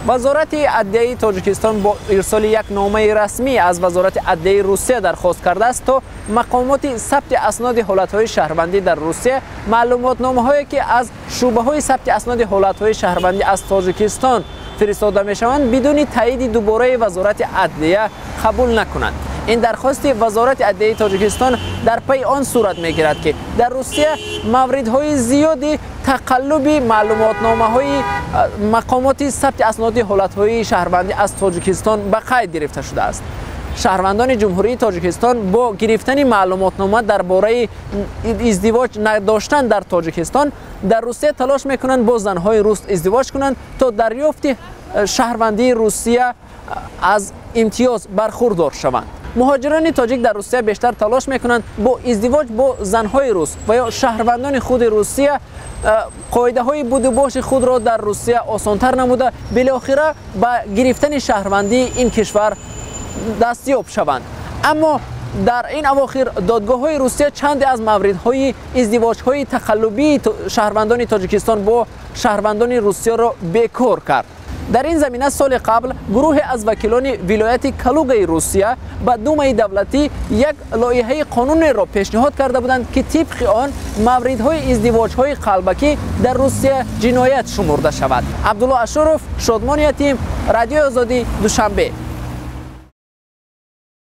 وزارت عدلیه تاجیکستان با ارسال یک نامه رسمی از وزارت عدلیه روسیه درخواست کرده است تا مقامات ثبت اسناد حالت‌های شهروندی در روسیه معلوماتنامه‌هایی که از شعبه‌های ثبت اسناد حالت‌های شهروندی از تاجیکستان فرستاده می‌شوند بدون تایید دوباره وزارت عدلیه قبول نکنند. این درخواست وزارت عدلیه تاجیکستان در پی آن صورت می‌گیرد که در روسیه موردهای زیادی تقلب معلوماتنامه‌های مقامات ثبت اسناد حالت‌های شهروندی از تاجیکستان به قید گرفته شده است. شهروندان جمهوری تاجیکستان با گرفتن معلوماتنامه درباره ازدواج نداشتن در تاجیکستان در روسیه تلاش میکنند با زنهای روس ازدواج کنند تا دریافت شهروندی روسیه از امتیاز برخوردار شوند. مهاجران تاجیک در روسیه بیشتر تلاش میکنند با ازدواج با زنهای روس و یا شهروندان خود روسیه قاعده های بود و باش خود را در روسیه آسانتر نموده بالاخره به گرفتن شهروندی این کشور دستیاب شوند. اما در این اواخر دادگاه های روسیه چند از موردهای ازدواج های تقلبی شهروندان تاجیکستان با شهروندان روسیه را بیکار کرد. در این زمینه سال قبل گروه از وکیلان ولایت کالوگای روسیه به دومای دولتی یک لایحه قانون را پیشنهاد کرده بودند که طبق آن موردهای ازدواج‌های قلبکی در روسیه جنایت شمرده شود. عبدالله اشرف، شادمان یتیم، رادیو آزادی، دوشنبه.